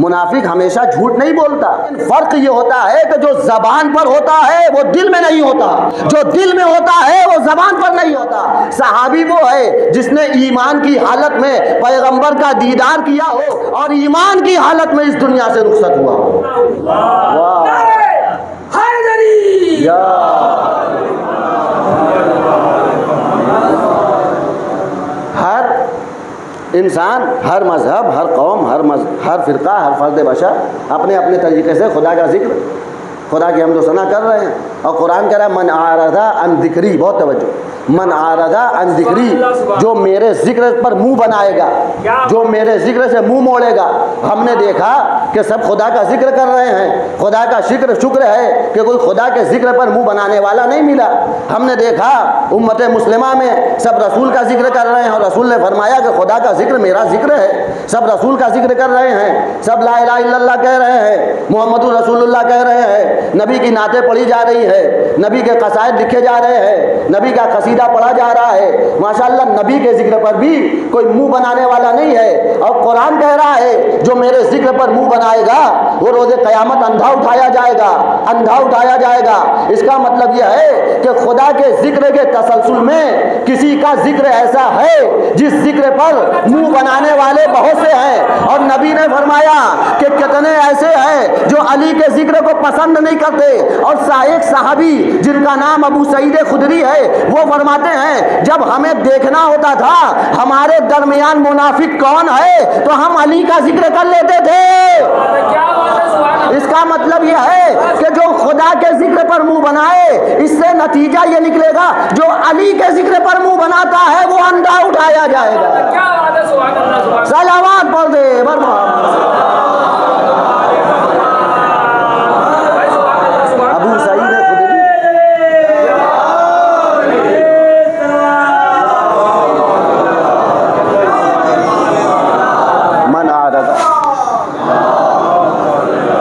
मुनाफिक हमेशा झूठ नहीं बोलता। फर्क ये होता है कि जो जबान पर होता है वो दिल में नहीं होता, जो दिल में होता है वो जबान पर नहीं होता। सहाबी वो है जिसने ईमान की हालत में पैगंबर का दीदार किया हो और ईमान की हालत में इस दुनिया से रुखसत हुआ हो। वाह हर इंसान, हर मजहब, हर कौम, हर फिरका, हर फर्द बशर अपने अपने तरीके से खुदा का जिक्र, खुदा की हमदो सना कर रहे हैं। और कुरान कह रहा है मन आरदा अन जिक्री, बहुत तवज्जो, मन आरदा अन जिक्री, जो मेरे जिक्र पर मुंह बनाएगा, जो मेरे जिक्र से मुंह मोड़ेगा। हमने देखा कि सब खुदा का जिक्र कर रहे हैं, खुदा का शुक्र है कि कोई खुदा के जिक्र पर मुंह बनाने वाला नहीं मिला। हमने देखा उम्मत मुस्लिमा में सब रसूल का जिक्र कर रहे हैं और रसूल ने फरमाया कि खुदा का जिक्र मेरा जिक्र है। सब रसूल का जिक्र कर रहे हैं, सब ला इलाहा इल्लल्लाह कह रहे हैं, मोहम्मदुर रसूलुल्लाह कह रहे हैं, नबी की नातें पढ़ी जा रही है, नबी के कसायद लिखे जा रहे हैं, नबी का कसीदा पढ़ा जा रहा है। माशाअल्लाह नबी के जिक्र पर भी कोई मुंह बनाने वाला नहीं है। और कुरान कह रहा है जो मेरे जिक्र पर मुंह बनाएगा वो रोज़े क़यामत अंधा उठाया जाएगा, अंधा उठाया जाएगा। इसका मतलब यह है कि खुदा के जिक्र के तसलसल में किसी का जिक्र ऐसा है जिस जिक्र पर मुंह बनाने वाले बहुत से हैं। और नबी ने फरमाया कि कितने ऐसे हैं जो अली के जिक्र को पसंद नहीं करते। और एक सहाबी जिनका नाम अबू सईद खुदरी है वो फरमाते हैं जब हमें देखना होता था हमारे दरमियान मुनाफिक कौन है तो हम अली का जिक्र कर लेते थे। इसका मतलब यह है कि जो खुदा के जिक्र पर मुंह बनाए, इससे नतीजा ये निकलेगा जो अली के जिक्र पर मुंह बनाता है वो अंधा उठाया जाएगा। सलावत पढ़ दे अबू सईद खुदरी।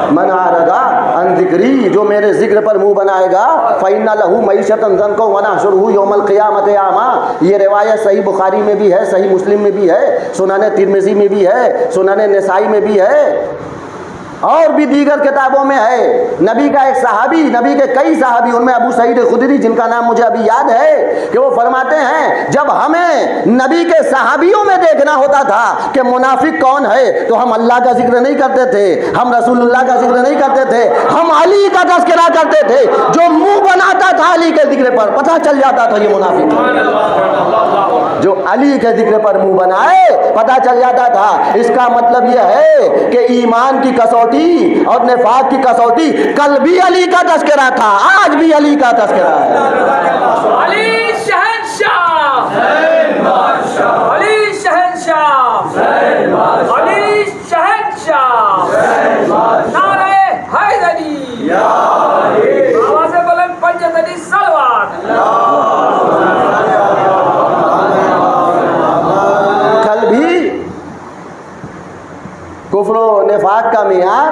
मन आरदा अन जिक्री, जो मेरे जिक्र पर मुंह बनाएगा फ़इन्ना लहू मईशतन ज़ंका व नहशुरुहु यौमल क़ियामति आमा। ये रिवायत सही बुखारी में भी है, सही मुस्लिम में भी है, सुनन तिरमिज़ी में भी है, सुनन नसाई में भी है और भी दीगर किताबों में है। नबी का एक सहाबी, नबी के कई सहाबी, उनमें अबू सईद खुदरी जिनका नाम मुझे अभी याद है कि वो फरमाते हैं जब हमें नबी के सहाबियों में देखना होता था कि मुनाफिक कौन है तो हम अल्लाह का जिक्र नहीं करते थे, हम रसूलुल्लाह का जिक्र नहीं करते थे, हम अली का तज़किरा करते थे। जो मुंह बनाता था अली के जिक्र पर पता चल जाता था ये मुनाफिक है। जो अली के जिक्र पर मुंह बनाए पता चल जाता था। इसका मतलब यह है कि ईमान की कसौटी और निफाक की कसौटी कल भी अली का तज़किरा था, आज भी अली का तज़किरा है। अली शहंशाह, अली शहंशाह, अली शहंशाह, नारे हैदरी, आवाज़ बुलंद पंजतनी सलवात। कल भी कुफ्र और निफाक का मियार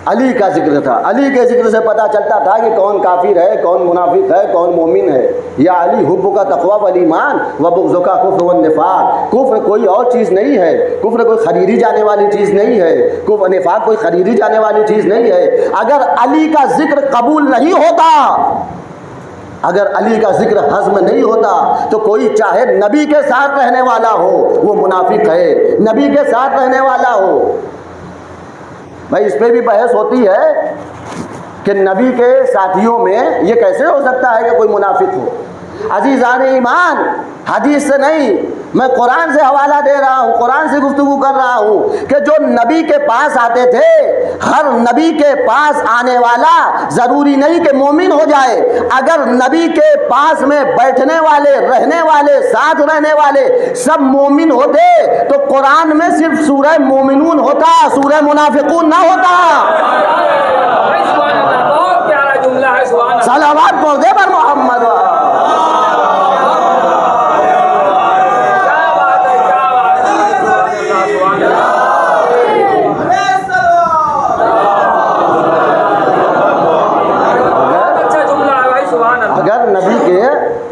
अली का जिक्र था। अली के जिक्र से पता चलता था कि कौन काफिर है, कौन मुनाफिक है, कौन मोमिन है। या अली हुब्बुका तक़वा वल ईमान व बुग़्ज़ुका कुफ्र व निफाक। कुफ्र कोई और चीज़ नहीं है, कुफ्र कोई खरीदी जाने वाली चीज़ नहीं है, कुफ्र निफाक कोई खरीदी जाने वाली चीज़ नहीं है। अगर अली का जिक्र कबूल नहीं होता, अगर अली का जिक्र हज़म नहीं होता तो कोई चाहे नबी के साथ रहने वाला हो वो मुनाफिक है, नबी के साथ रहने वाला हो। भाई इस पर भी बहस होती है कि नबी के साथियों में ये कैसे हो सकता है कि कोई मुनाफिक हो। अजीज़ान ईमान, हदीस से नहीं, मैं कुरान से हवाला दे रहा हूँ, कुरान से गुफ्तगू कर रहा हूँ कि जो नबी के पास आते थे, हर नबी के पास आने वाला ज़रूरी नहीं कि मोमिन हो जाए। अगर नबी के पास में बैठने वाले, रहने वाले, साथ रहने वाले सब मोमिन होते तो कुरान में सिर्फ सूरह मोमिनून होता, सूरह मुनाफिकून ना होता। बहुत प्यारा जुमला है। सलावत पढ़ दे पर मोहम्मद।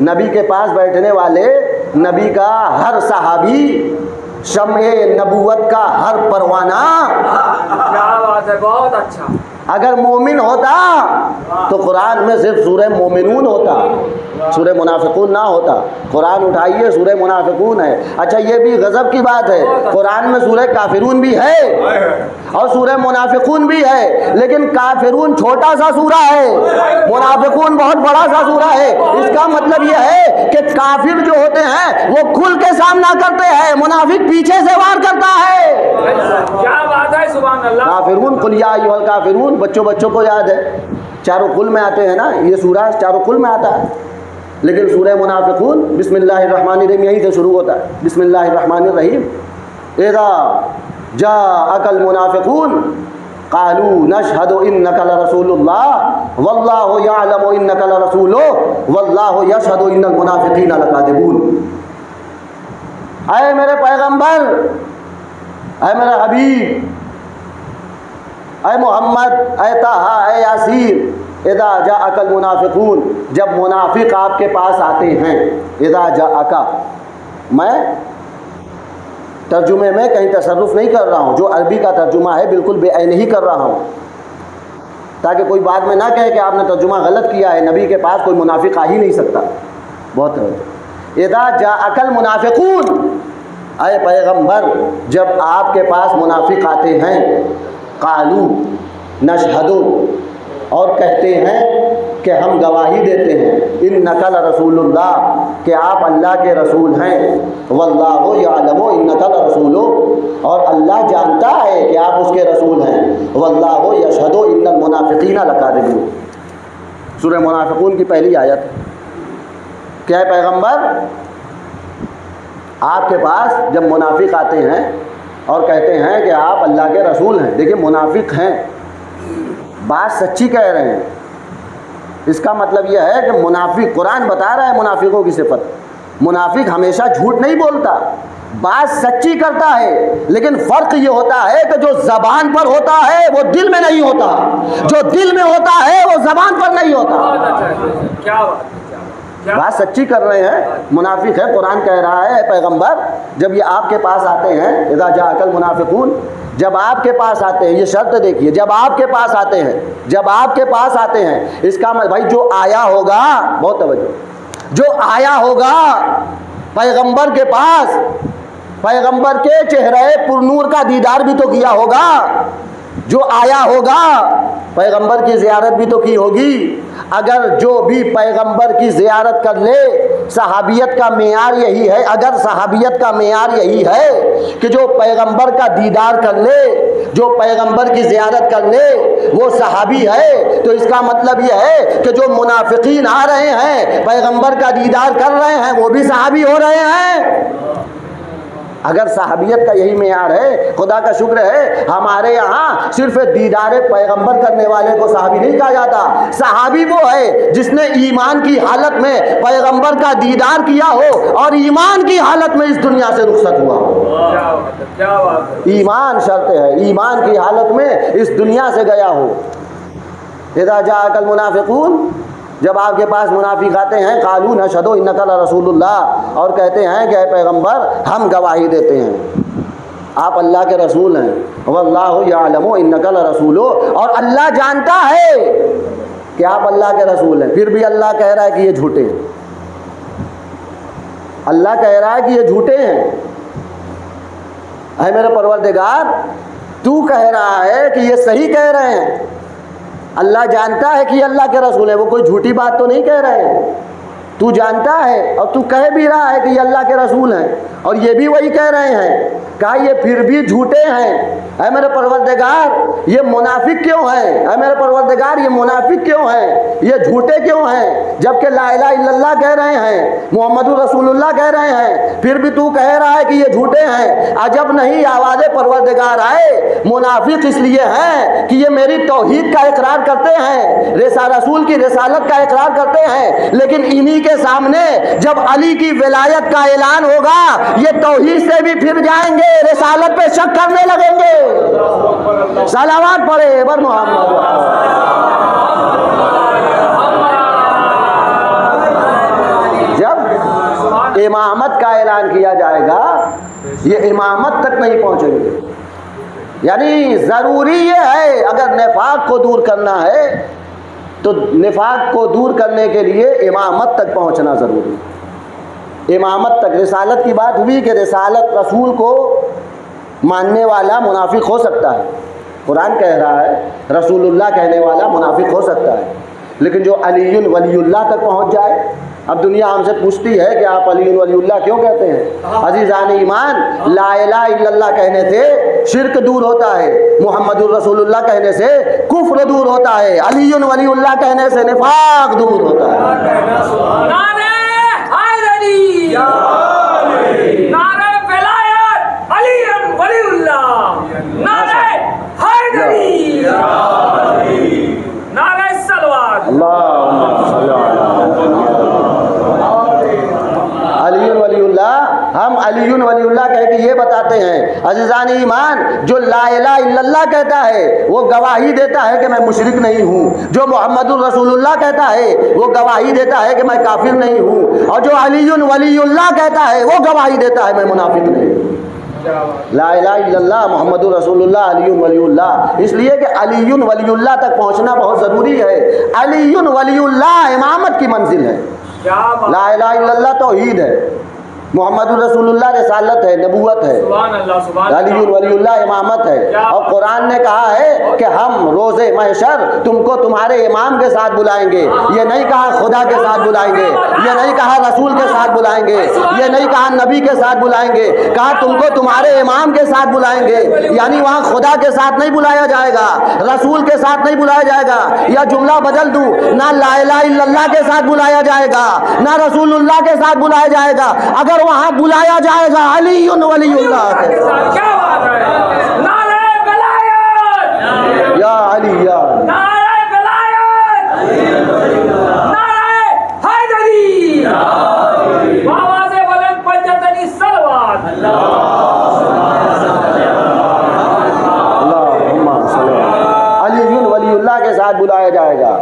नबी के पास बैठने वाले, नबी का हर सहाबी शम्ए नबूवत का हर परवाना। क्या बात है, बहुत अच्छा। अगर मोमिन होता तो कुरान में सिर्फ सूरह मोमिनून होता, सूरह मुनाफिकून ना होता। कुरान उठाइए, सूरह मुनाफिकून है। अच्छा, ये भी गज़ब की बात है, कुरान में सूरह काफिरून भी है और सूरह मुनाफिकून भी है, लेकिन काफिरून छोटा सा सूरा है, मुनाफिकून बहुत बड़ा सा सूरा है। इसका मतलब यह है कि काफिर जो होते हैं वो खुल के सामना करते हैं, मुनाफिक पीछे से वार करता है। क्या बात है, सुभान अल्लाह। काफिरून, कुल या अय्युहल काफिरून, बच्चों को याद है, चारों कुल में आते हैं ना, ये सूरा चारों कुल में आता है। लेकिन सूरह मुनाफिकून बिस्मिल्लाहिर्रहमानिर्रहीम यहीं से शुरू होता है, बिस्मिल्लाहिर्रहमानिर्रहीम। इज़ा जाअकल मुनाफिकून क़ालू नशहदु इन्नका लरसूलुल्लाह वल्लाहु यअलमु इन्नका लरसूलुहु वल्लाहु यशहदु इन्नल मुनाफिकीना लकादिबून। ऐ मेरे पैगंबर, ऐ मेरा हबीब, ऐ मोहम्मद, ऐ ताहा, ऐ यासीर, इज़ा जाअकल मुनाफिकून, जब मुनाफिक आपके पास आते हैं। इज़ा जाअका, मैं तर्जुमे में कहीं तसर्रुफ़ नहीं कर रहा हूँ, जो अरबी का तर्जुमा है बिल्कुल बेअन ही कर रहा हूँ, ताकि कोई बाद में ना कहे कि आपने तर्जुमा गलत किया है। नबी के पास कोई मुनाफिक आ ही नहीं सकता। बहुत इज़ा जाअकल मुनाफिकून, ऐ पैगंबर, जब आपके पास मुनाफिक आते हैं। कालू नशहदु, और कहते हैं कि हम गवाही देते हैं, इन्नका लरसूलुल्लाह, कि आप अल्लाह के रसूल हैं। वल्लाहु यअलमु इन्नका लरसूलुहु, और अल्लाह जानता है कि आप उसके रसूल हैं। वल्लाहु यशहदु इन्नल मुनाफिकीना लकादिबून। सूरह मुनाफिकून की पहली आयत। क्या है पैगंबर, आपके पास जब मुनाफिक आते हैं और कहते हैं कि आप अल्लाह के रसूल हैं। देखिए, मुनाफिक हैं, बात सच्ची कह रहे हैं। इसका मतलब यह है कि मुनाफिक, कुरान बता रहा है मुनाफिकों की सिफत, मुनाफिक हमेशा झूठ नहीं बोलता, बात सच्ची करता है। लेकिन फ़र्क ये होता है कि जो ज़बान पर होता है वो दिल में नहीं होता, जो दिल में होता है वो ज़बान पर नहीं होता। क्या बात, बात सच्ची कर रहे हैं, मुनाफिक है। कुरान कह रहा है पैगंबर, जब ये आपके पास आते हैं, इज़ा जाअकल मुनाफिकून, जब आपके पास आते हैं, ये शर्त देखिए, जब आपके पास आते हैं, जब आपके पास आते हैं, इसका मतलब भाई जो आया होगा, बहुत तवज्जो, जो आया होगा पैगंबर के पास, पैगंबर के चेहरे पुरनूर का दीदार भी तो किया होगा। जो आया होगा पैगंबर की ज़ियारत भी तो की होगी। अगर जो भी पैगंबर की ज़ियारत कर ले, सहाबियत का मेयार यही है, अगर सहाबियत का मेयार यही है कि जो पैगंबर का दीदार कर ले, जो पैगंबर की ज़ियारत कर ले वो सहाबी है, तो इसका मतलब यह है कि जो मुनाफिकीन आ रहे हैं पैगंबर का दीदार कर रहे हैं वो भी सहाबी हो रहे हैं। अगर सहाबियत का यही मेयार है, खुदा का शुक्र है हमारे यहाँ सिर्फ दीदार पैगंबर करने वाले को सहाबी नहीं कहा जाता। सहाबी वो है जिसने ईमान की हालत में पैगंबर का दीदार किया हो और ईमान की हालत में इस दुनिया से रुखसत हुआ हो। क्या बात है, ईमान शर्त है, ईमान की हालत में इस दुनिया से गया हो। इज़ा जाअकल मुनाफिकून, जब आपके पास मुनाफिक आते हैं, कालू नशहदु इन्नका लरसूलुल्लाह, और कहते हैं कि पैगंबर हम गवाही देते हैं आप अल्लाह के रसूल हैं। वल्लाहु यअलमु इन्नका लरसूलुहु, और अल्लाह जानता है कि आप अल्लाह के रसूल हैं। फिर भी अल्लाह कह रहा है कि ये झूठे हैं, अल्लाह कह रहा है कि ये झूठे हैं। है मेरे परवरदिगार, तू कह रहा है कि ये सही कह रहे हैं। अल्लाह जानता है कि अल्लाह के रसूल है, वो कोई झूठी बात तो नहीं कह रहे हैं। तू जानता है और तू कह भी रहा है कि ये अल्लाह के रसूल हैं, और ये भी वही कह रहे हैं। कहा ये फिर भी झूठे हैं। ऐ मेरे परवरदिगार, ये मुनाफिक क्यों हैं? ऐ मेरे परवरदिगार, ये मुनाफिक क्यों हैं? ये झूठे क्यों हैं? जबकि ला इलाहा इल्लल्लाह कह रहे हैं, मोहम्मदुर रसूलुल्लाह कह रहे हैं, फिर भी तू कह रहा है कि ये झूठे हैं। अजब नहीं, आवाज़ परवरदिगार आए। मुनाफिक इसलिए हैं कि ये मेरी तौहीद का इकरार करते हैं, रसूल की रिसालत का इकरार करते हैं, लेकिन इन्हीं के सामने जब अली की विलायत का ऐलान होगा ये तौहीद से भी फिर जाएंगे, रिसालत पे शक करने लगेंगे। सलावत पढ़े बर मोहम्मद। जब इमामत का ऐलान किया जाएगा ये इमामत तक नहीं पहुँचेंगे। यानी ज़रूरी ये है, अगर निफाक को दूर करना है तो निफाक को दूर करने के लिए इमामत तक पहुँचना ज़रूरी है। इमामत तक, रिसालत की बात हुई कि रिसालत रसूल को मानने वाला मुनाफिक हो सकता है, कुरान कह रहा है रसूलुल्लाह कहने वाला मुनाफिक हो सकता है, लेकिन जो अलीयुन वलीउल्लाह तक पहुंच जाए। अब दुनिया हमसे पूछती है कि आप अलीयुन वलीउल्लाह क्यों कहते हैं? अजीज़ान ईमान, ला इलाहा इल्लल्लाह कहने से शिर्क दूर होता है, मुहम्मदुर रसूलुल्लाह कहने से कुफ्र दूर होता है, अलीयुन वलीउल्लाह कहने से निफाक दूर होता है। नारे हैदरी, नारे विलायत अली वलीउल्लाह, नारे हैदरी, नारे सलवात। अलीयुन वलीउल्लाह, हम अलीयुन वलीउल्लाह कह के ये बताते हैं अज़ीज़ान ईमान, जो ला इलाहा इल्लल्लाह कहता है वो गवाही देता है कि मैं मुशरिक नहीं हूँ, जो मुहम्मदुर रसूलुल्लाह कहता है वो गवाही देता है कि मैं काफिर नहीं हूँ, और जो अलीयुन वलीउल्लाह कहता है वो गवाही देता है मैं मुनाफिक नहीं हूँ। ला इलाहा इल्लल्लाह मुहम्मदुर रसूलुल्लाह अलीयुन वलीउल्लाह, इसलिए कि अलीयुन वलीउल्लाह तक पहुँचना बहुत ज़रूरी है। अलीयुन वलीउल्लाह इमामत की मंजिल है। ला इलाहा इल्लल्लाह तौहीद है, मुहम्मदुर रसूलुल्लाह रिसालत है, नबूवत है, अलीयुन वलीउल्लाह इमामत है। और कुरान ने कहा है कि हम रोज़े महशर तुमको तुम्हारे इमाम के साथ बुलाएंगे। ये नहीं कहा खुदा के साथ बुलाएंगे, ये नहीं कहा रसूल के साथ बुलाएंगे, ये नहीं कहा नबी के साथ बुलाएंगे, कहा तुमको तुम्हारे इमाम के साथ बुलाएंगे। यानी वहाँ खुदा के साथ नहीं बुलाया जाएगा, रसूल के साथ नहीं बुलाया जाएगा, या जुमला बदल दूँ, ना ला इलाहा इल्लल्लाह के साथ बुलाया जाएगा, ना रसूलुल्लाह के साथ बुलाया जाएगा, अगर वहाँ बुलाया जाएगा अलीयुन वलीउल्लाह के साथ। क्या बात है? नारे विलायत, या अली या नारे विलायत, नारे हैदरी, बाबा से बुलंद पंजतनी सलवात। अलीयुन वलीउल्लाह के साथ बुलाया जाएगा,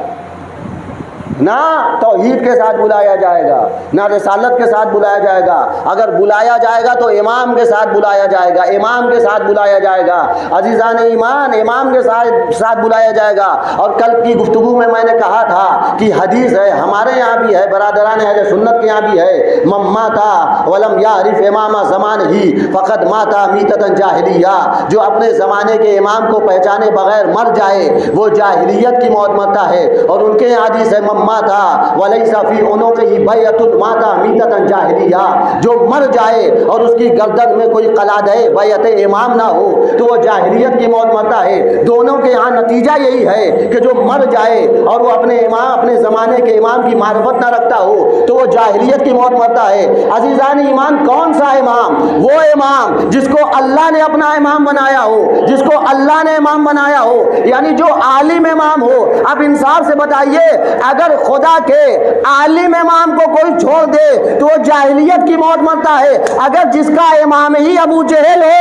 ना तौहीद के साथ बुलाया जाएगा, ना रिसालत के साथ बुलाया जाएगा। अगर बुलाया जाएगा तो इमाम के साथ बुलाया जाएगा, इमाम के साथ बुलाया जाएगा। अजीज़ान ईमान, इमाम के साथ बुलाया जाएगा। और कल की गुफ्तगू में मैंने कहा था कि हदीस है, हमारे यहाँ भी है, बरादरान अहले सुन्नत के यहाँ भी है, मम्माता वलम यारिफ इमामा ज़मान ही फ़क़द माता मीततन जाहिलिया, जो अपने ज़माने के इमाम को पहचाने बगैर मर जाए वो जाहिलियत की मौत मरता है। और उनके यहाँ हदीस है माता वलैसा फी उनुक़िही बैअतुन माता मीततन जाहिलिया, जो मर जाए और उसकी गर्दन में कोई क़लादे बैअत इमाम ना हो तो वो जाहिलियत की मौत मरता है। दोनों के यहाँ नतीजा यही है कि जो मर जाए और वो अपने इमाम, अपने ज़माने के इमाम की मारिफत ना रखता हो तो वो जाहिलियत की मौत मरता है। अज़ीज़ान ईमान, कौन सा इमाम? वो इमाम जिसको अल्लाह ने अपना इमाम बनाया हो, जिसको अल्लाह ने इमाम बनाया हो, यानी जो आलिम इमाम हो। अब इंसाफ से बताइए, अगर खुदा के आलिम इमाम को कोई छोड़ दे तो वो जाहिलियत की मौत मरता है। अगर जिसका इमाम ही अबू जहल हो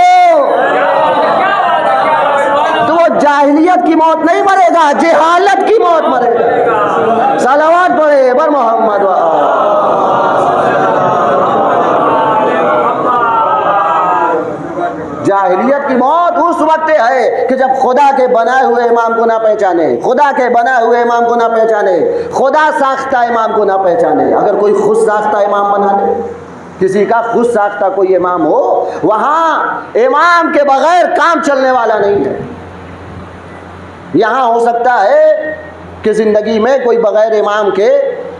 तो वो जाहिलियत की मौत नहीं मरेगा, जहालत की मौत मरेगा। सलावत पढ़े बर मोहम्मद। जाहिलियत की मौत उस वक्त है कि जब खुदा के बनाए हुए इमाम को ना पहचाने, खुदा के बनाए हुए इमाम को ना पहचाने, खुदा साख्ता इमाम को ना पहचाने। अगर कोई खुद साख्ता इमाम बना ले, किसी का खुद साख्ता कोई इमाम हो, वहाँ इमाम के बगैर काम चलने वाला नहीं है। यहाँ हो सकता है कि ज़िंदगी में कोई बगैर इमाम के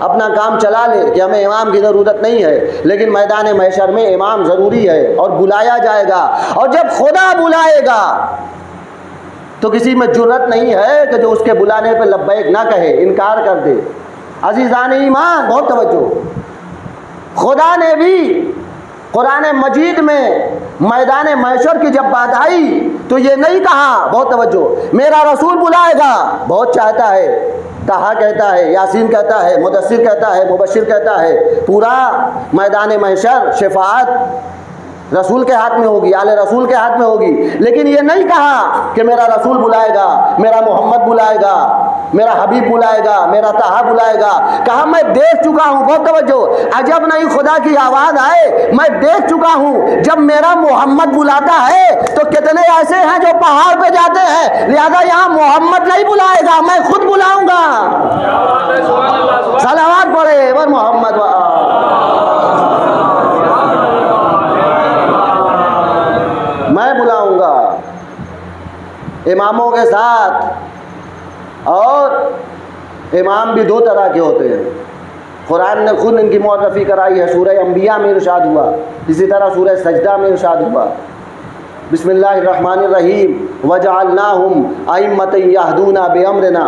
अपना काम चला ले कि हमें इमाम की ज़रूरत नहीं है, लेकिन मैदान महशर में इमाम ज़रूरी है और बुलाया जाएगा। और जब खुदा बुलाएगा तो किसी में जुर्रत नहीं है कि जो उसके बुलाने पर लब्बैक ना कहे, इनकार कर दे। अज़ीज़ान ईमान, बहुत तवज्जो, खुदा ने भी कुरान मजीद में मैदान महशर की जब बात आई तो ये नहीं कहा, बहुत तवज्जो, मेरा रसूल बुलाएगा, बहुत चाहता है, ताहा कहता है, यासीन कहता है, मुदस्सिर कहता है, मुबश्शिर कहता है, पूरा मैदान महशर शफाअत रसूल के हाथ में होगी, आले रसूल के हाथ में होगी। लेकिन ये नहीं कहा कि मेरा रसूल बुलाएगा, मेरा मोहम्मद बुलाएगा, मेरा हबीब बुलाएगा, मेरा ताहा बुलाएगा। कहा मैं देख चुका हूँ, बहुत तवज्जो, अजब नहीं खुदा की आवाज़ आए, मैं देख चुका हूँ जब मेरा मोहम्मद बुलाता है तो कितने ऐसे हैं जो पहाड़ पे जाते हैं, लिहाजा यहाँ मोहम्मद नहीं बुलाएगा, मैं खुद बुलाऊंगा। सलावत पढ़े वर मोहम्मद मैं बुलाऊंगा इमामों के साथ। और इमाम भी दो तरह के होते हैं, कुरान ने खुद इनकी मुअर्रफी कराई है। सूरह अंबिया में इरशाद हुआ, इसी तरह सूरह सजदा में इरशाद हुआ, बिस्मिल्लाहिर्रहमानिर्रहीम वजअलनाहुम अइम्मतन यहदूना बिअम्रिना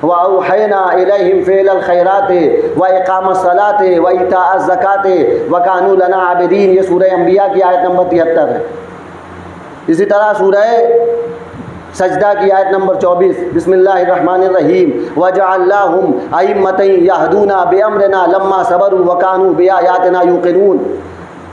व औहैना इलैहिम फ़िअलल खैराति व इक़ामस सलाति व इताअज़ ज़काति व कानू लना आबिदीन। ये सूरह अंबिया की आयत नंबर 73 है। इसी तरह सूरह सजदा की आयत नंबर 24, बिस्मिल्लाहिर्रहमानिर्रहीम वजअलनाहुम अइम्मतन यहदूना बिअम्रिना लम्मा सबरू व कानू बिआयातिना यूक़िनून।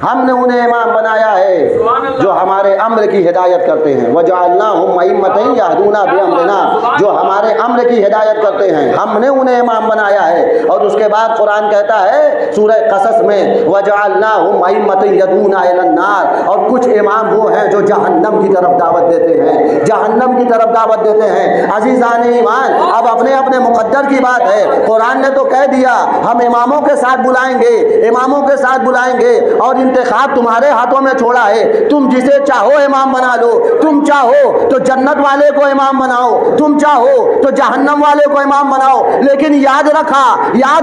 हमने उन्हें इमाम बनाया है जो हमारे अम्र की हिदायत करते हैं। वजअलनाहुम अइम्मतन यहदूना बिअम्रिना, जो हमारे अम्र की हिदायत करते हैं, हमने उन्हें इमाम बनाया है। और उसके बाद कुरान कहता है सूरह क़सस में वजअलनाहुम अइम्मतन यदूना इलन नार, और कुछ इमाम वो हैं जो जहन्नम की तरफ दावत देते हैं, जहन्नम की तरफ दावत देते हैं। अज़ीज़ान ईमान, अब अपने अपने मुक़द्दर की बात है। कुरान ने तो कह दिया हम इमामों के साथ बुलाएंगे, इमामों के साथ बुलाएंगे, और इंतखाब तुम्हारे हाथों में छोड़ा है। तुम जिसे चाहो इमाम बना लो, तुम चाहो तो जन्नत वाले को इमाम बनाओ, तुम चाहो तो जहन्नम वाले को इमाम बनाओ। लेकिन याद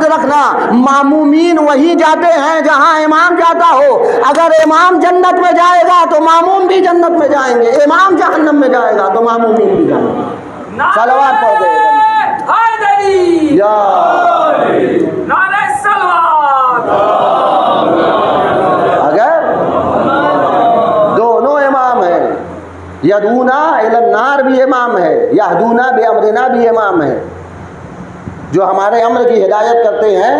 रखना मामूमीन वहीं जाते हैं जहां इमाम जाता हो। अगर इमाम जन्नत में जाएगा तो मामूम भी जन्नत में जाएंगे, इमाम जहन्नम में जाएगा तो मामूमीन भी जाएंगे। सलावत पढ़ दे या यदूना इलन नार भी इमाम है, यहदूना बिअम्रिना भी इमाम है। जो हमारे अम्र की हिदायत करते हैं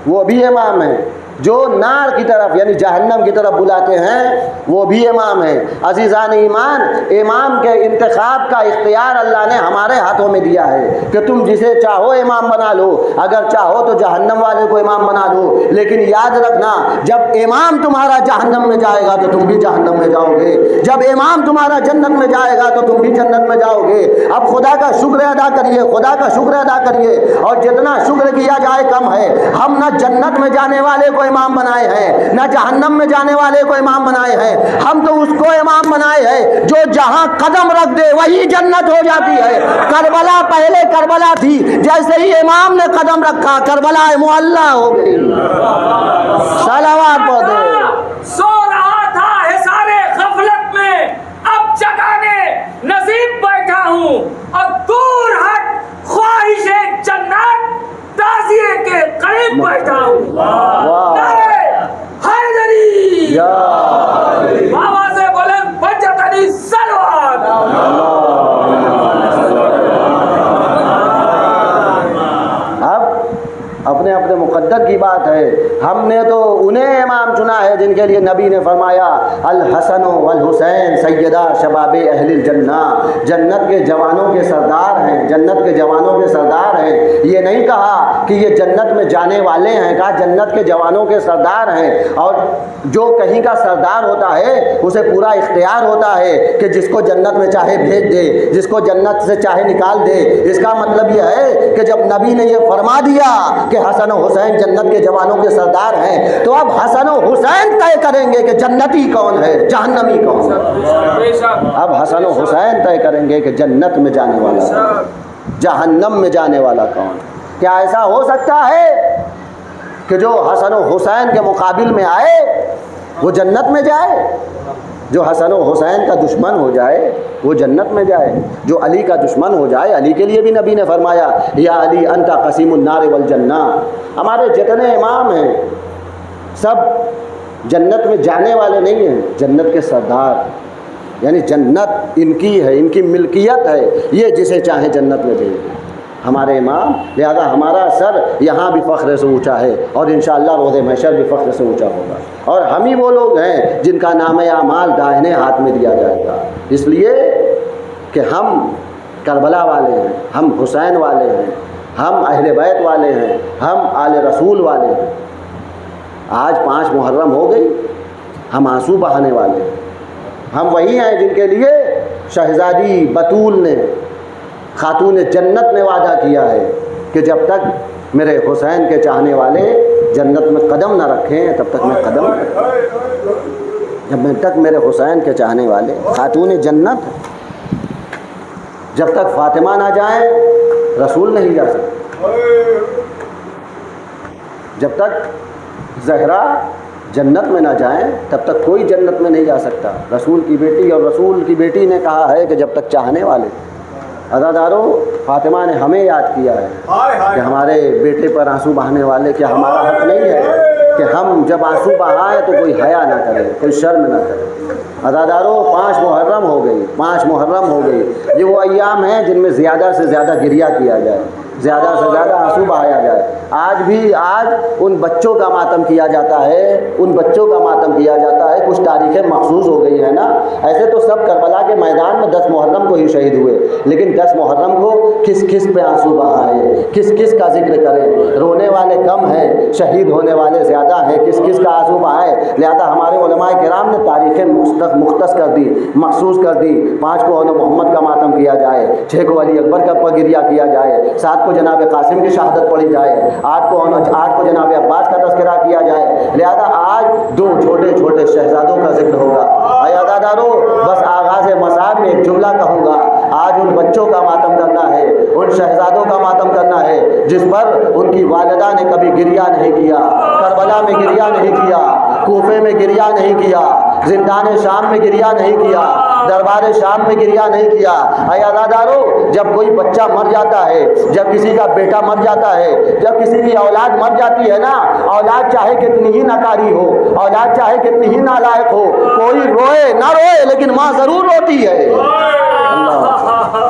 वो भी इमाम है, जो नार की तरफ यानी जहन्नम की तरफ बुलाते हैं वो भी इमाम है। अज़ीज़ान ईमान, इमाम के इंतखाब का इख्तियार अल्लाह ने हमारे हाथों में दिया है कि तुम जिसे चाहो इमाम बना लो, अगर चाहो तो जहन्नम वाले को इमाम बना लो। लेकिन याद रखना, जब इमाम तुम्हारा जहन्नम में जाएगा तो तुम भी जहन्नम में जाओगे, जब इमाम तुम्हारा जन्नत में जाएगा तो तुम भी जन्नत में जाओगे। अब खुदा का शुक्र अदा करिए, खुदा का शुक्र अदा करिए, और जितना शुक्र किया जाए कम है। हम न जन्नत में जाने वाले को इमाम बनाए हैं, न जहन्नम में जाने वाले को इमाम बनाए हैं, हम तो उसको इमाम बनाए हैं जो जहां कदम रख दे वही जन्नत हो जाती है। करबला पहले करबला थी, जैसे ही इमाम ने कदम रखा करबला मुअल्ला हो गई। सलावत पढ़ दे। सो रहा था हिसारे गफलत में, अब जगाने नसीब बैठा हूँ, और दूर हट ख्वाहिशे जन्नत ताज़िए के करीब बैठा हूँ। हैदरी बाबा से बोले पंजतनी सलवात। अपने अपने मुक़द्दर की बात है। हमने तो उन्हें इमाम चुना है जिनके लिए नबी ने फरमाया अल हसन वल हुसैन सैयदा शबाब अहलिल जन्ना, जन्नत के जवानों के सरदार हैं, जन्नत के जवानों के सरदार हैं। ये नहीं कहा कि ये जन्नत में जाने वाले हैं, कहा जन्नत के जवानों के सरदार हैं। और जो कहीं का सरदार होता है उसे पूरा इख्तियार होता है कि जिसको जन्नत में चाहे भेज दे, जिसको जन्नत से चाहे निकाल दे। इसका मतलब यह है कि जब नबी ने यह फरमा दिया कि हसन और हुसैन जन्नत के जवानों के सरदार हैं, तो अब हसन और हुसैन तय करेंगे कि जन्नती कौन है, जहन्नमी कौन है। अब हसन और हुसैन तय करेंगे कि जन्नत में जाने वाला, जहन्नम में जाने वाला कौन। क्या ऐसा हो सकता है कि जो हसन और हुसैन के मुकाबिल में आए वो जन्नत में जाए? जो हसन और हुसैन का दुश्मन हो जाए वो जन्नत में जाए, जो अली का दुश्मन हो जाए, अली के लिए भी नबी ने फरमाया या अली अंता कसीमुन नार वल जन्ना। हमारे जितने इमाम हैं सब जन्नत में जाने वाले नहीं हैं, जन्नत के सरदार, यानी जन्नत इनकी है, इनकी मिल्कियत है, ये जिसे चाहे जन्नत में जाए। हमारे इमाम। लिहाजा हमारा सर यहाँ भी फ़ख्र से ऊंचा है और इंशाअल्लाह रोज़े महशर भी फ़ख्र से ऊंचा होगा। और हम ही वो लोग हैं जिनका नाम आमाल दाहिने हाथ में दिया जाएगा, इसलिए कि हम करबला वाले हैं, हम हुसैन वाले हैं, हम अहले बैत वाले हैं, हम आले रसूल वाले हैं। आज 5 मुहर्रम हो गई, हम आंसू बहाने वाले हैं। हम वही हैं जिनके लिए शहज़ादी बतूल ने, खातून जन्नत ने वादा किया है कि जब तक मेरे हुसैन के चाहने वाले जन्नत में कदम न रखें तब तक मैं कदम न रखूं। जब तक मेरे हुसैन के चाहने वाले खातून जन्नत, जब तक फातिमा ना जाए रसूल नहीं जा सकते। जब तक ज़हरा जन्नत में ना जाएं तब तक कोई जन्नत में नहीं जा सकता। रसूल की बेटी, और रसूल की बेटी ने कहा है कि जब तक चाहने वाले। अज़ादारों, फातिमा ने हमें याद किया है कि हमारे बेटे पर आंसू बहाने वाले, क्या हमारा हक़ नहीं है कि हम जब आंसू बहाएं तो कोई हया ना करे, कोई शर्म ना करे। अज़ादारों, 5 मुहर्रम हो गई, 5 मुहर्रम हो गई। ये वो अय्याम हैं जिनमें ज़्यादा से ज़्यादा गिरिया किया जाए, ज़्यादा से ज़्यादा आंसू बहाया जाए। आज उन बच्चों का मातम किया जाता है, उन बच्चों का मातम किया जाता है। कुछ तारीखें मखसूस हो गई है ना। ऐसे तो सब करबला के मैदान में 10 मुहर्रम को ही शहीद हुए, लेकिन 10 मुहर्रम को किस किस पे आंसू बहाए, किस किस का जिक्र करें। रोने वाले कम हैं, शहीद होने वाले ज़्यादा हैं, किस किस का आंसू बहाए। लिहाजा हमारे उलमाए किराम ने तारीखें मुख्तस कर दी, मखसूस कर दी। 5 को मोहम्मद का मातम किया जाए, 6 को अली अकबर का गिरिया किया जाए, 7 को जनाब कासिम की शहादत पढ़ी जाए, 8 को जनाब अब्बास का तज़किरा किया जाए। लिहाजा आज 2 छोटे छोटे शहजादों का जिक्र होगा। अज़ादारों, बस आगाज़ मसाब में एक जुमला कहूँगा, आज उन बच्चों का मातम करना है, उन शहजादों का मातम करना है जिस पर उनकी वालिदा ने कभी गिरिया नहीं किया। करबला में गिरिया नहीं किया, कूफे में गिरिया नहीं किया, जिंदान शाम में गिरिया नहीं किया, दरबार शाम में गिरिया नहीं किया। अज़ादारों, जब कोई बच्चा मर जाता है, जब किसी का बेटा मर जाता है, जब किसी की औलाद मर जाती है ना, औलाद चाहे कितनी ही नकारी हो, औलाद चाहे कितनी ही नालायक हो, कोई रोए ना रोए लेकिन माँ ज़रूर रोती है।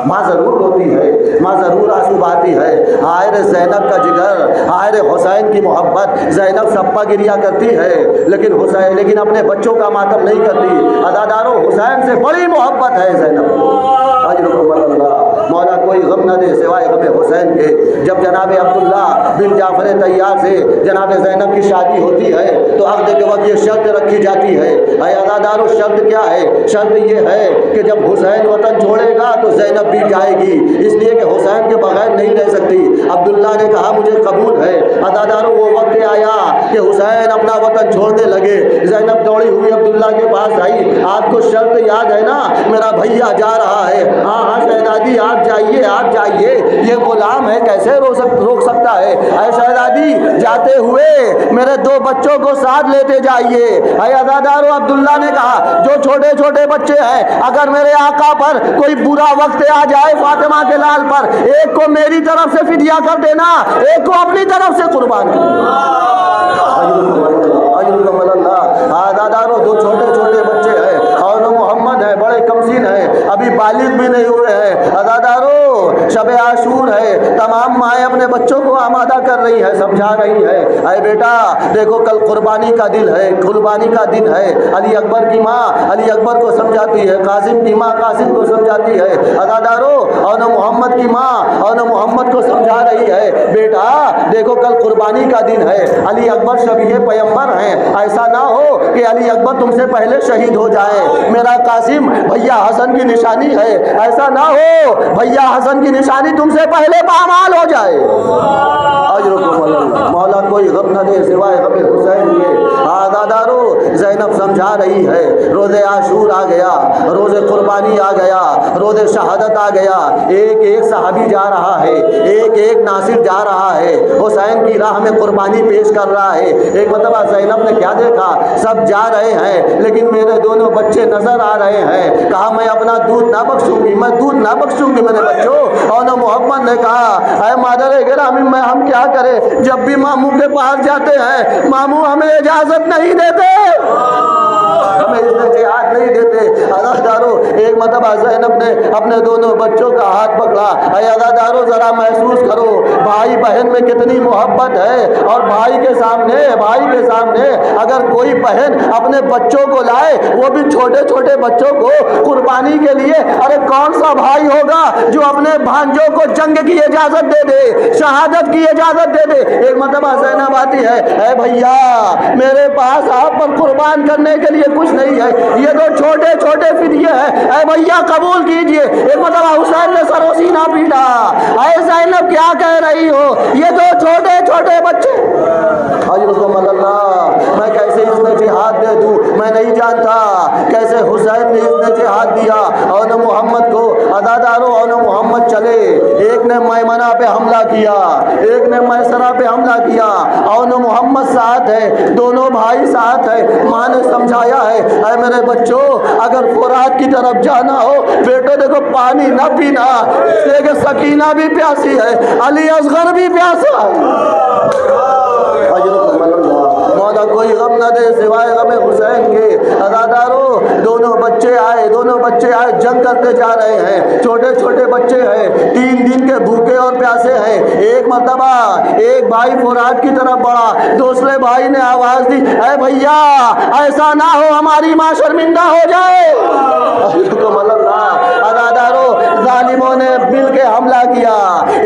माँ ज़रूर रोती है, माँ ज़रूर आंसू बहाती है। हाय रे ज़ैनब का जिगर, हाय रे हुसैन की मोहब्बत। ज़ैनब सप्पा गिरिया करती है लेकिन अपने बच्चों का मातम नहीं करती। अज़ादारों, हुसैन से बड़ी मोहब्बत है ज़ैनब। अल्लाह मौला कोई गम न दे सिवाय गम हुसैन के। जब जनाब अब्दुल्ला बिन जाफ़र तैयार से जनाब ज़ैनब की शादी होती है तो अक़द के वक्त ये शर्त रखी जाती है। अज़ादारों, शर्त क्या है? शर्त ये है कि जब हुसैन वतन छोड़ेगा तो ज़ैनब भी जाएगी, इसलिए कि हुसैन के बगैर नहीं रह सकती। अब्दुल्ला ने कहा मुझे कबूल है। अज़ादारों, वो वक्त आया कि हुसैन अपना वतन छोड़ने लगे। ज़ैनब दौड़ी हुई अब्दुल्ला के पास आई, आपको शर्त याद है ना, मेरा भैया जा रहा है। हाँ हाँ शहजादी, आप जाइए, आप जाइए, ये गुलाम है, कैसे रोक सकता है। अरे शहजादी, जाते हुए मेरे 2 बच्चों को साथ लेते जाइए। अज़ादारों, अब्दुल्ला ने कहा जो छोटे छोटे बच्चे हैं, अगर मेरे आका पर कोई बुरा वक्त आ जाए फातिमा के लाल पर, एक को मेरी तरफ से फिदिया कर देना, एक को अपनी तरफ से कुर्बान कर देना। अज़ादारों, 2 छोटे छोटे बच्चे हैं और मोहम्मद है, बड़े कमसीन है, अभी बालिग भी नहीं हुए हैं। अज़ादारों, शब आशूर है, तमाम माएँ अपने बच्चों को आमादा कर रही है, समझा रही है, अरे बेटा देखो कल कुर्बानी का दिन है, कुर्बानी का दिन है। अली अकबर की माँ अली अकबर को समझाती है, कासिम की माँ कासिम को समझाती है। अज़ादारों, और न मोहम्मद की माँ और न मोहम्मद को समझा रही है, बेटा देखो कल कुर्बानी का दिन है, अली अकबर शबीह पैगंबर हैं, ऐसा ना हो कि अली अकबर तुमसे पहले शहीद हो जाए। मेरा कासिम भैया हसन की निशानी है, ऐसा ना हो भैया हसन की निशानी तुमसे पहले पामाल हो जाए। मौला कोई गम न दे सिवाय गम हुसैन के। आज़ादारों, ज़ैनब समझा रही है, रोज़े आशूर आ गया, रोज़े कुर्बानी आ गया, रोज़े शहादत आ गया, एक एक सहाबी जा रहा है, एक एक नासिर जा रहा है, हुसैन की राह में कुर्बानी पेश कर रहा है। एक मतलब ज़ैनब ने क्या देखा, सब जा रहे हैं लेकिन मेरे दोनों बच्चे नजर आ रहे हैं। कहा मैं अपना दूध ना बख्शूंगी, मैं दूध ना बख्शूंगी मेरे बच्चों। और न मोहम्मद ने कहा अरे मादर गिरामी, मैं हम क्या करें, जब भी मामू के पास जाते हैं मामू हमें इजाजत नहीं देते। हमें इसमें जिहाद नहीं देते। अज़ादारों, एक मरतबा ज़ैनब ने अपने दोनों बच्चों का हाथ पकड़ा। अज़ादारों, ज़रा महसूस करो भाई बहन में कितनी मोहब्बत है। और भाई के सामने अगर कोई बहन अपने बच्चों को लाए, वो भी छोटे छोटे बच्चों को कुर्बानी के लिए, अरे कौन सा भाई होगा जो अपने भांजों को जंग की इजाजत दे दे, शहादत की इजाजत दे दे। एक मरतबा ज़ैनब आती है, ऐ भैया मेरे पास आप पर कुर्बान करने के लिए कुछ नहीं है, ये तो छोटे छोटे फिदिये हैं, ऐ भैया कबूल कीजिए। एक मरतबा हुसैन ने सरोसीना पीटा, ऐ ज़ैनब क्या कह रही हो, ये तो छोटे छोटे बच्चे। अल्लाह, मैं कैसे इसमें जिहाद दे दूँ, मैं नहीं जानता कैसे हुसैन ने इसमें जिहाद दिया। और न मोहम्मद को अदादारों, और न मोहम्मद चले, एक ने मैमना पे हमला किया, एक ने मैसरा पे हमला किया, और न मोहम्मद साथ है, दोनों भाई साथ है। माँ ने समझाया है, अरे मेरे बच्चों अगर फुरात की तरफ जाना हो, बेटो देखो पानी न पीना, इसलिए सकीना भी प्यासी है, अली असगर भी प्यासा है। मौला कोई गम न दे सिवाय गमे हुसैन के। अज़ादारों, दोनों बच्चे आए जंग करते जा रहे हैं, छोटे छोटे बच्चे हैं, 3 दिन के भूखे और प्यासे हैं। एक मरतबा एक भाई फुरात की तरफ बढ़ा, दूसरे भाई ने आवाज दी, अरे भैया ऐसा ना हो हमारी माँ शर्मिंदा हो जाए। अज़ादारों, जालिमों ने मिल के हमला किया।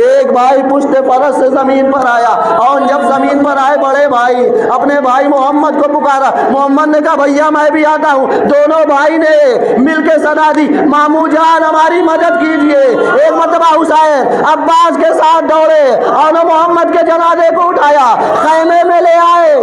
एक भाई पुश्ते फरस से जमीन पर आया, और जब जमीन पर आए बड़े भाई अपने भाई मोहम्मद को पुकारा। मोहम्मद ने कहा भैया मैं भी आता हूँ। दोनों भाई ने मिलके सदा दी, मामू जान हमारी मदद कीजिए। एक मरतबा हुसैन अब्बास के साथ दौड़े और मोहम्मद के जनाजे को उठाया, खैमे में ले आए।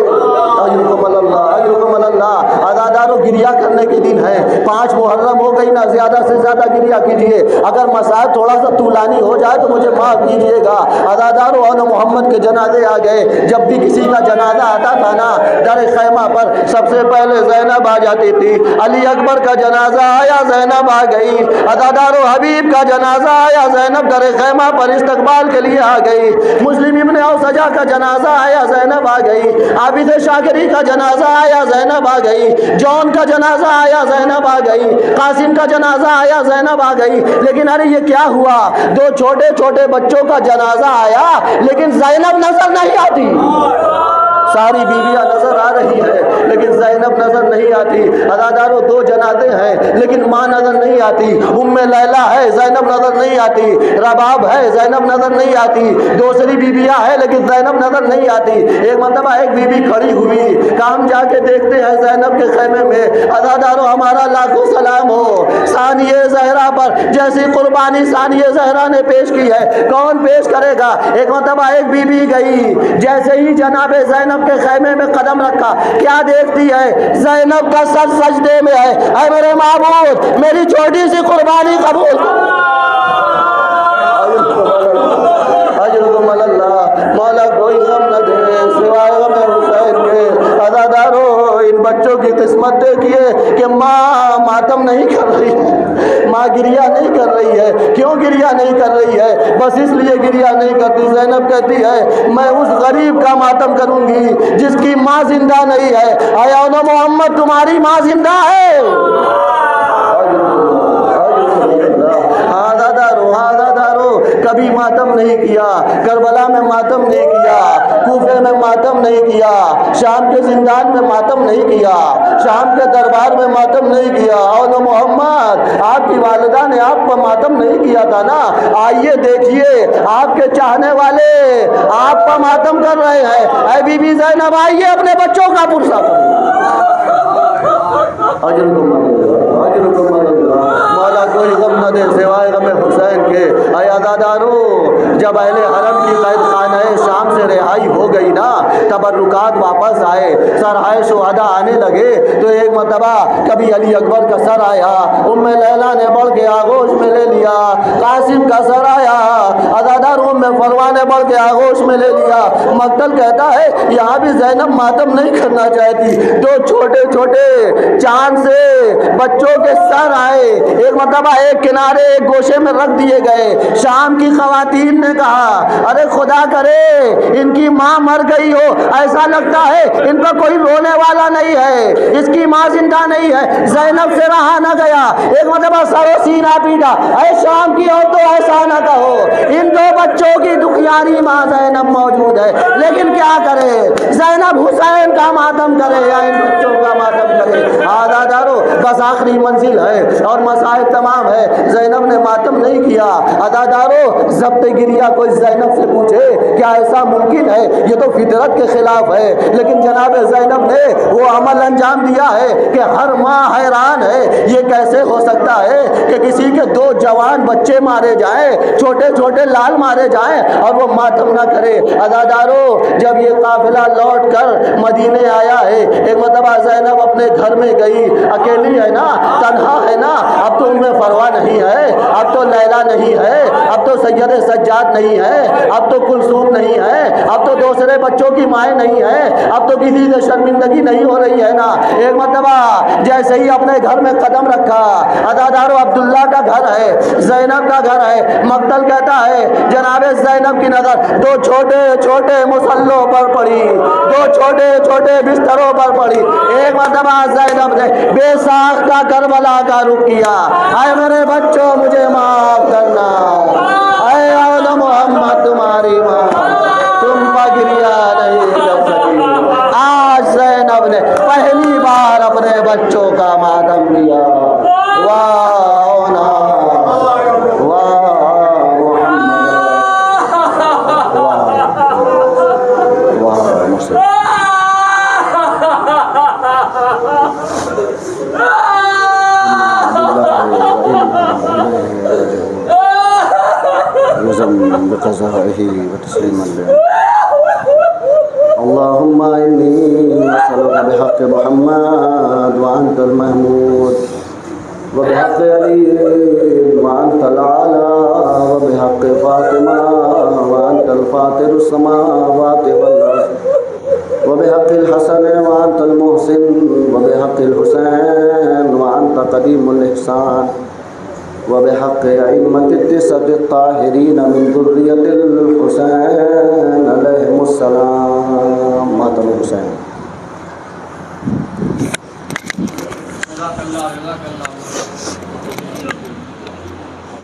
अज़ादारों, गिरिया करने के दिन है, 5 मुहर्रम हो गई ना, ज्यादा से ज्यादा गिरिया कीजिए। अगर मसाइल थोड़ा सा तूलानी हो जाए तो मुझे माफ कीजिएगा। अज़ादारों, और मोहम्मद के जनाजे आ गए। जब भी किसी का जनाजा आता था ना, दर खैमा पर सबसे पहले ज़ैनब आ जाती थी। अली अकबर का जनाजा आया, ज़ैनब आ गई। अज़ादारों, हबीब का जनाजा आया, ज़ैनब दर खैमा पर इस्तकबाल के लिए आ गई। मुस्लिम इब्न औसजा का जनाजा आया, ज़ैनब आ गई। आबिद शाकिरी का जनाजा आया, ज़ैनब आ गई। जॉन का जनाजा आया, ज़ैनब आ गई। कासिम का जनाजा आया, ज़ैनब आ गई। लेकिन अरे ये क्या हुआ, 2 छोटे छोटे बच्चों का जनाजा आया लेकिन ज़ैनब नजर नहीं आती। सारी बीवियां नजर आ रही है लेकिन ज़ैनब नजर नहीं आती। अज़ादारों, 2 जनाजे हैं लेकिन माँ नजर नहीं आती। उम्मे लैला है, ज़ैनब नजर नहीं आती। रबाब है, ज़ैनब नजर नहीं आती। दूसरी बीवियां है लेकिन ज़ैनब नजर नहीं आती। एक मरतबा एक बीवी खड़ी हुई, काम जाके देखते हैं ज़ैनब के खैमे में। अज़ादारों, हमारा लाखों सलाम हो सानिए ज़हरा पर, जैसी कुर्बानी सानिए ज़हरा ने पेश की है कौन पेश करेगा। एक मरतबा एक बीवी गई, जैसे ही जनाबे ज़ैनब के खैमे में कदम रखा, क्या देखती है, ज़ैनब का सर सजदे में है। ऐ मेरे माबूद, मेरी छोटी सी कुर्बानी कबूल। मौला कोई गम न दे सिवाय गम हुसैन के। अज़ादारों, इन बच्चों की किस्मत देखिए कि माँ मातम नहीं कर रही है, माँ गिरिया नहीं कर रही है। क्यों गिरिया नहीं कर रही है? बस इसलिए गिरिया नहीं करती। ज़ैनब कहती है मैं उस गरीब का मातम करूंगी जिसकी माँ जिंदा नहीं है। आया ना मोहम्मद, तुम्हारी माँ जिंदा है। कभी मातम नहीं किया, करबला में मातम नहीं किया, कूफे में मातम नहीं किया, शाम के जिंदान में मातम नहीं किया, शाम के दरबार में मातम नहीं किया। और मोहम्मद, आपकी वालिदा ने आप पर मातम नहीं किया था ना। आइए देखिए, आपके चाहने वाले आप पर मातम कर रहे हैं। ऐ बीबी ज़ैनब, आइए अपने बच्चों का पुरसा करो। मौला कोई गम न दे सिवाय गम हुसैन के। अज़ादारों, जब अहले हरम की कैद खाने शाम से रिहाई हो गई ना, तबर्रुकात वापस आए, सरहाए शुहदा आने लगे। तो एक मरतबा कभी अली अकबर का सर आया, उम्मे लैला ने बढ़ के आगोश में ले लिया। कासिम का सर आया, अज़ादारों में फरवा ने बढ़ के आगोश में ले लिया। मक्तल कहता है यहाँ भी ज़ैनब मातम नहीं करना चाहती। 2 छोटे छोटे चांद से बच्चों के सर आए, एक मरतबा एक किनारे एक गोशे में रख दिए गए। शाम की ख़वातीन ने कहा, अरे खुदा करे इनकी माँ मर गई हो, ऐसा लगता है इन पर कोई रोने वाला नहीं है, इसकी माँ जिंदा नहीं है। ज़ैनब से रहा न गया, एक मतलब सरो सीना पीटा, अरे शाम की हो तो ऐसा न कहो, इन दो बच्चों की दुखियारी माँ ज़ैनब मौजूद है, लेकिन क्या करे, ज़ैनब हुसैन का मातम करे या इन बच्चों का मातम करे। आदादारो बस आखिरी मंजिल है और मसाइब तमाम है, ज़ैनब ने मातम नहीं किया। अदादारो ज़ब्त गिरिया कोई ज़ैनब से पूछे क्या ऐसा मुमकिन है, ये तो फितरत के खिलाफ है, लेकिन जनाब ज़ैनब ने वो अमल अंजाम दिया है कि हर माँ हैरान है, ये कैसे हो सकता है कि किसी के दो जवान बच्चे मारे जाएं, छोटे छोटे लाल मारे जाएं और वो मातम ना करे। अदादारो जब ये काफिला लौट कर मदीने आया है, एक मरतबा ज़ैनब अपने घर में गई, अकेली है ना, तन्हा है ना, अब तो उनमें फरवा नहीं है, अब तो लैला नहीं है, अब तो सैयद सज्जाद नहीं है, अब तो कुलसूम नहीं है, अब तो दूसरे बच्चों की माएँ नहीं है, अब तो किसी से शर्मिंदगी नहीं हो रही है ना। एक मरतबा जैसे ही अपने घर में कदम रखा, अदादारो अब्दुल्ला का घर है, ज़ैनब का घर है, मक्तल कहता है जनाब ज़ैनब की नज़र दो छोटे छोटे मुसल्लों पर पड़ी, दो छोटे छोटे बिस्तरों पर पड़ी। एक मरतबा ज़ैनब ने बेसाख्ता करबला का रुख किया, आए मेरे बच्चों मुझे माफ करना, आए औद मोहम्मद तुम्हारी माँ तुम पर गिरिया नहीं कर सकी। आज ज़ैनब ने पहली बार अपने बच्चों का मातम किया। वाह ना वाह वाह मुझसे अल्लाहुम्मा इन्नी असअलुका बिहक़्क़ि मुहम्मद व अंतल महमूद व बिहक़्क़ि अली व अंतल आला व बिहक़्क़ि फ़ातिमा व अंतल फ़ातिरुस समावाति वल अर्ज़ व बिहक़्क़िल हसन व अंतल मुहसिन व बिहक़्क़िल हुसैन व अंत क़दीमुल इहसान व बिहक़्क़ि अइम्मतित ताहिरीन मिन ज़ुर्रियतिल हुसैन अलैहिमुस्सलाम। मातम हुसैन।